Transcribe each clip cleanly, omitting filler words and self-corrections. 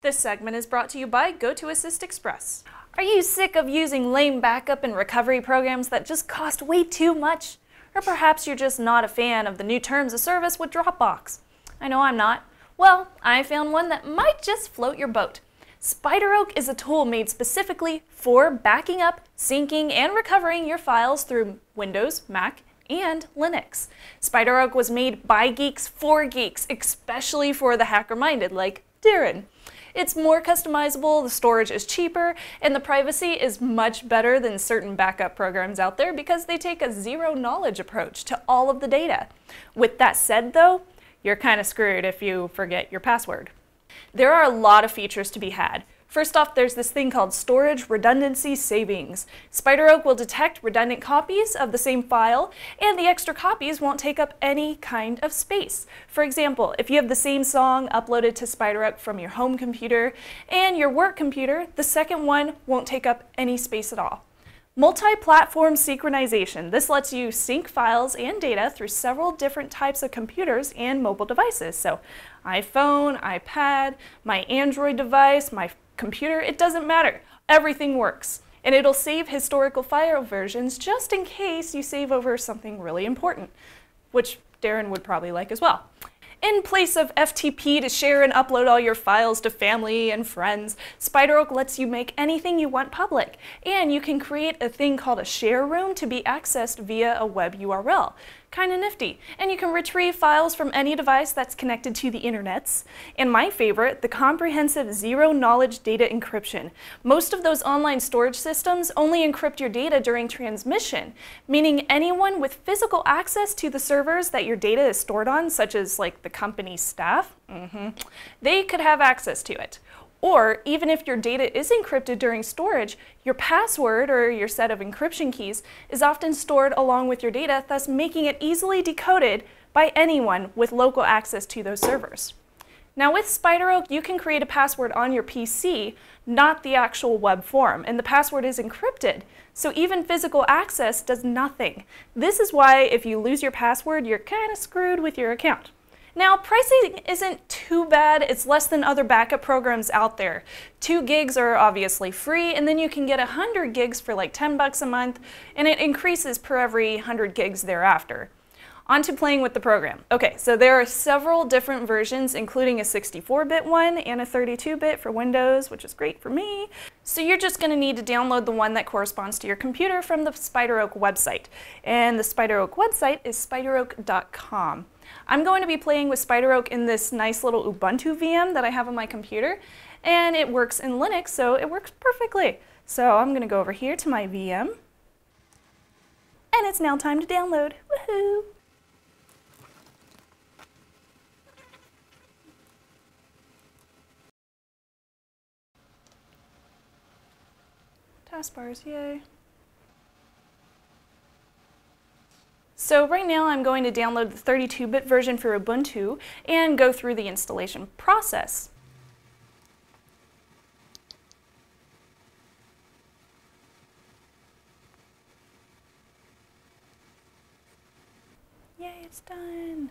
This segment is brought to you by GoToAssist Express. Are you sick of using lame backup and recovery programs that just cost way too much? Or perhaps you're just not a fan of the new terms of service with Dropbox. I know I'm not. Well, I found one that might just float your boat. SpiderOak is a tool made specifically for backing up, syncing, and recovering your files through Windows, Mac, and Linux. SpiderOak was made by geeks for geeks, especially for the hacker-minded like Darren. It's more customizable, the storage is cheaper, and the privacy is much better than certain backup programs out there because they take a zero-knowledge approach to all of the data. With that said though, you're kind of screwed if you forget your password. There are a lot of features to be had. First off, there's this thing called storage redundancy savings. SpiderOak will detect redundant copies of the same file, and the extra copies won't take up any kind of space. For example, if you have the same song uploaded to SpiderOak from your home computer and your work computer, the second one won't take up any space at all. Multi-platform synchronization. This lets you sync files and data through several different types of computers and mobile devices. So iPhone, iPad, my Android device, my computer, it doesn't matter. Everything works. And it'll save historical file versions just in case you save over something really important, which Darren would probably like as well. In place of FTP to share and upload all your files to family and friends, SpiderOak lets you make anything you want public, and you can create a thing called a share room to be accessed via a web URL. Kinda nifty. And you can retrieve files from any device that's connected to the internets. And my favorite, the comprehensive zero-knowledge data encryption. Most of those online storage systems only encrypt your data during transmission, meaning anyone with physical access to the servers that your data is stored on, such as like the company's staff, they could have access to it. Or even if your data is encrypted during storage, your password or your set of encryption keys is often stored along with your data, thus making it easily decoded by anyone with local access to those servers. Now with SpiderOak, you can create a password on your PC, not the actual web form, and the password is encrypted, so even physical access does nothing. This is why if you lose your password, you're kind of screwed with your account. Now, pricing isn't too bad. It's less than other backup programs out there. 2 gigs are obviously free, and then you can get 100 gigs for like 10 bucks a month, and it increases per every 100 gigs thereafter. On to playing with the program. Okay, so there are several different versions, including a 64-bit one and a 32-bit for Windows, which is great for me. So you're just going to need to download the one that corresponds to your computer from the SpiderOak website. And the SpiderOak website is spideroak.com. I'm going to be playing with SpiderOak in this nice little Ubuntu VM that I have on my computer, and it works in Linux, so it works perfectly. So I'm going to go over here to my VM, and it's now time to download. Woohoo! Taskbars, yay. So right now I'm going to download the 32-bit version for Ubuntu and go through the installation process. Yay, it's done.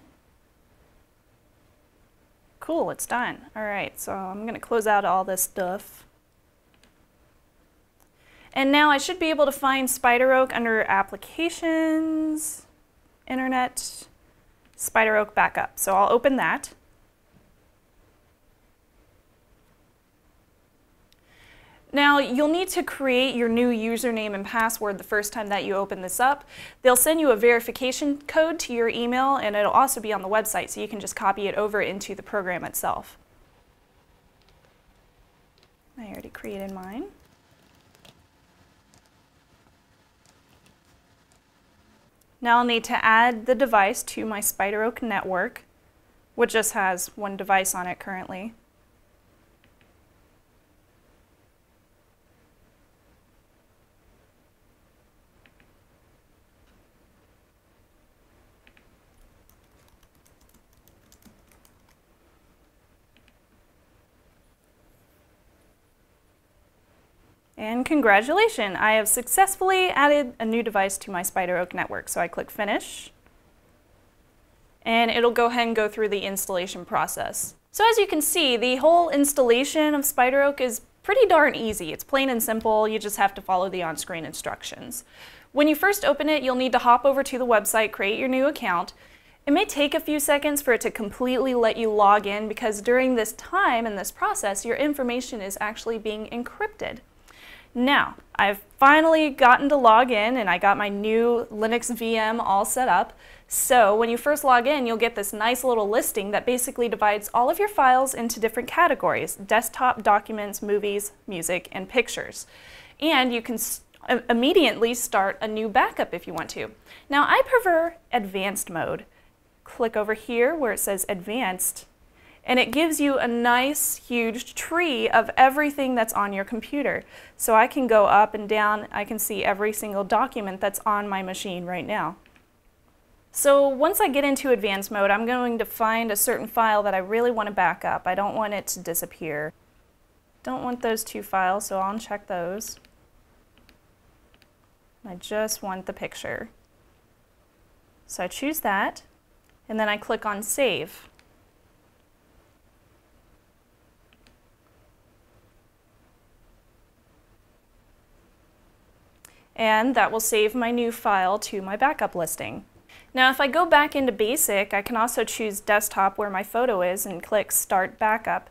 Cool, it's done. All right, so I'm going to close out all this stuff. And now I should be able to find SpiderOak under Applications, Internet, SpiderOak Backup. So I'll open that. Now you'll need to create your new username and password the first time that you open this up. They'll send you a verification code to your email, and it'll also be on the website, so you can just copy it over into the program itself. I already created mine. Now I'll need to add the device to my SpiderOak network, which just has one device on it currently. And congratulations, I have successfully added a new device to my SpiderOak network. So I click Finish, and it'll go ahead and go through the installation process. So as you can see, the whole installation of SpiderOak is pretty darn easy. It's plain and simple. You just have to follow the on-screen instructions. When you first open it, you'll need to hop over to the website, create your new account. It may take a few seconds for it to completely let you log in because during this time and this process, your information is actually being encrypted. Now, I've finally gotten to log in and I got my new Linux VM all set up. So when you first log in, you'll get this nice little listing that basically divides all of your files into different categories: desktop, documents, movies, music, and pictures. And you can immediately start a new backup if you want to. Now, I prefer advanced mode. Click over here where it says advanced, and it gives you a nice huge tree of everything that's on your computer. So I can go up and down, I can see every single document that's on my machine right now. So once I get into advanced mode, I'm going to find a certain file that I really want to back up. I don't want it to disappear. Don't want those two files, so I'll uncheck those. I just want the picture. So I choose that, and then I click on Save. And that will save my new file to my backup listing. Now if I go back into Basic, I can also choose Desktop where my photo is and click Start Backup.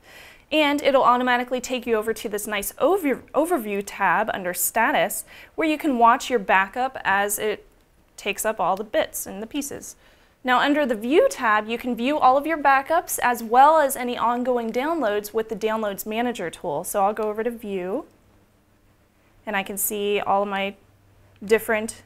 And it'll automatically take you over to this nice overview tab under Status, where you can watch your backup as it takes up all the bits and the pieces. Now under the View tab, you can view all of your backups as well as any ongoing downloads with the Downloads Manager tool. So I'll go over to View, and I can see all of my different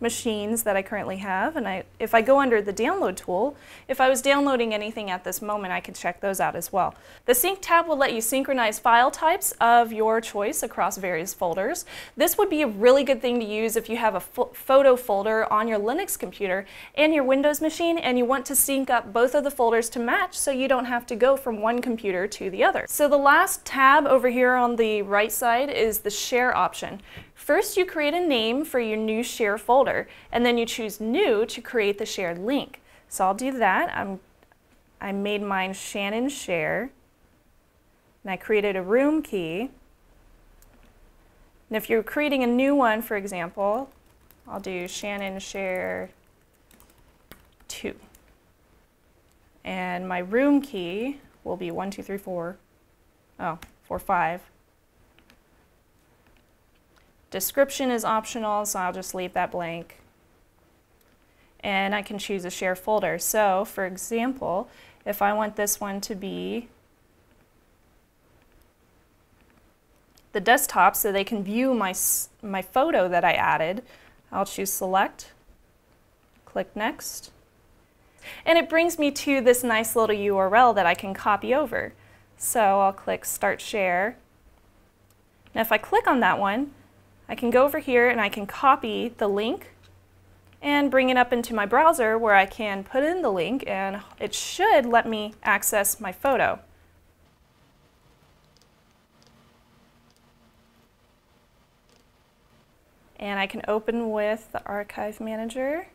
machines that I currently have, and if I go under the download tool, if I was downloading anything at this moment, I could check those out as well. The sync tab will let you synchronize file types of your choice across various folders. This would be a really good thing to use if you have a photo folder on your Linux computer and your Windows machine and you want to sync up both of the folders to match so you don't have to go from one computer to the other. So the last tab over here on the right side is the share option. First, you create a name for your new share folder, and then you choose New to create the shared link. So I'll do that. I made mine Shannon Share, and I created a room key. And if you're creating a new one, for example, I'll do Shannon Share 2. And my room key will be 1, 2, 3, 4. Oh, 4, 5. Description is optional, so I'll just leave that blank. And I can choose a share folder. So, for example, if I want this one to be the desktop so they can view my photo that I added, I'll choose Select, click Next, and it brings me to this nice little URL that I can copy over. So I'll click Start Share. Now if I click on that one, I can go over here and I can copy the link and bring it up into my browser where I can put in the link, and it should let me access my photo. And I can open with the Archive Manager,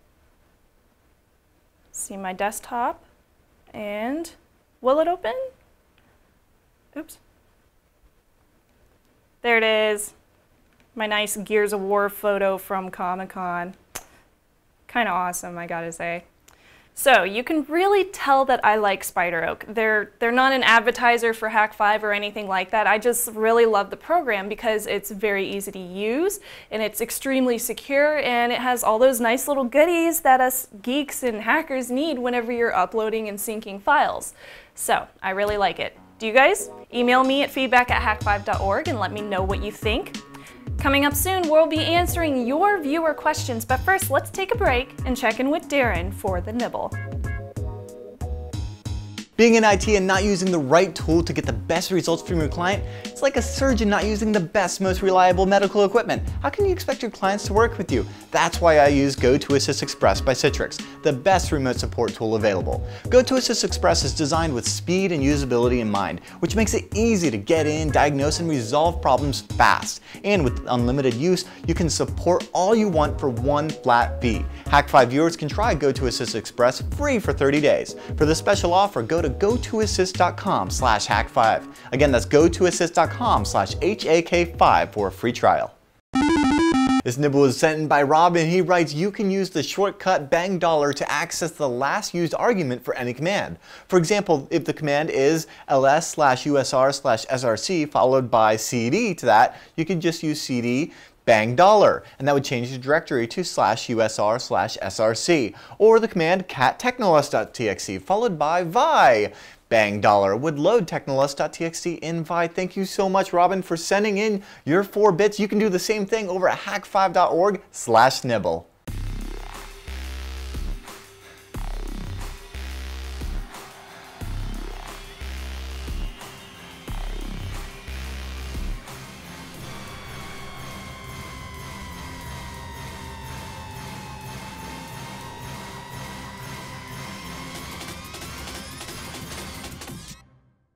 see my desktop, and will it open? Oops. There it is. My nice Gears of War photo from Comic-Con. Kind of awesome, I gotta say. So you can really tell that I like SpiderOak. They're not an advertiser for Hak5 or anything like that. I just really love the program because it's very easy to use and it's extremely secure, and it has all those nice little goodies that us geeks and hackers need whenever you're uploading and syncing files. So I really like it. Do you guys? Email me at feedback@hak5.org and let me know what you think. Coming up soon, we'll be answering your viewer questions, but first let's take a break and check in with Darren for the nibble. Being in IT and not using the right tool to get the best results from your client, it's like a surgeon not using the best, most reliable medical equipment. How can you expect your clients to work with you? That's why I use GoToAssist Express by Citrix, the best remote support tool available. GoToAssist Express is designed with speed and usability in mind, which makes it easy to get in, diagnose, and resolve problems fast. And with unlimited use, you can support all you want for one flat fee. Hak5 viewers can try GoToAssist Express free for 30 days. For this special offer, go to to gotoassist.com/hak5. Again, that's gotoassist.com/HAK5 for a free trial. This nibble is sent in by Robin. He writes, you can use the shortcut bang dollar to access the last used argument for any command. For example, if the command is ls/usr/src followed by cd to that, you can just use cd bang dollar, and that would change the directory to /usr/src. Or the command cat technolist.txt followed by vi bang dollar would load technolist.txt in vi. Thank you so much, Robin, for sending in your 4 bits. You can do the same thing over at hak5.org/nibble.